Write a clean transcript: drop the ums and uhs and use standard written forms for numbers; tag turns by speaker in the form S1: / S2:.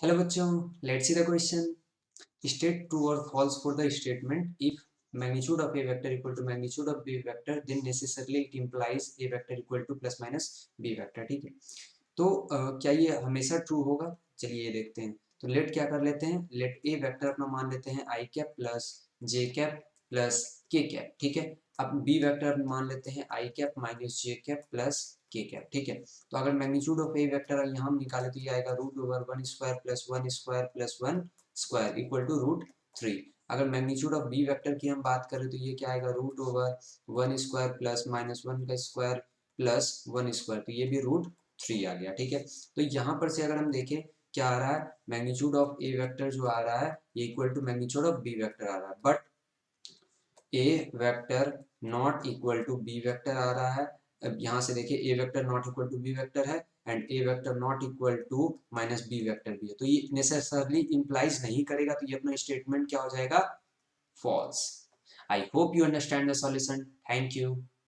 S1: Hello बच्चों, let's see the question. State true or false for the statement if magnitude of a vector equal to magnitude of b vector, then necessarily it implies a vector equal to plus minus b vector. ठीक है, तो क्या ये हमेशा true होगा? चलिए ये देखते हैं. तो लेट क्या कर लेते हैं, लेट ए वेक्टर अपना मान लेते हैं आई कैप प्लस जे कैप प्लस के कैप. ठीक है, अब बी वेक्टर मान लेते हैं आई कैप माइनस जे कैप प्लस के कैप. ठीक है, तो अगर मैग्नीट्यूड ऑफ ए वेक्टर यहाँ हम निकाले तो ये आएगा root over one square plus one square equal to root 3. अगर मैग्नीट्यूड ऑफ बी वेक्टर की हम बात करें तो ये क्या आएगा, root over one square plus minus one का स्क्वायर प्लस वन स्क्वायर, तो ये भी रूट 3 आ गया. ठीक है, तो यहाँ पर से अगर हम देखें क्या आ रहा है, मैग्नीट्यूड ऑफ ए वेक्टर जो आ रहा है ये equal to magnitude of B vector आ रहा है, but A vector not equal to B vector आ रहा है. अब यहाँ से देखिए A vector not equal to B vector है and A vector not equal to minus B vector भी है, तो ये नेसेसरली इंप्लाइज नहीं करेगा, तो ये अपना स्टेटमेंट क्या हो जाएगा, false. I hope you understand the solution. Thank you.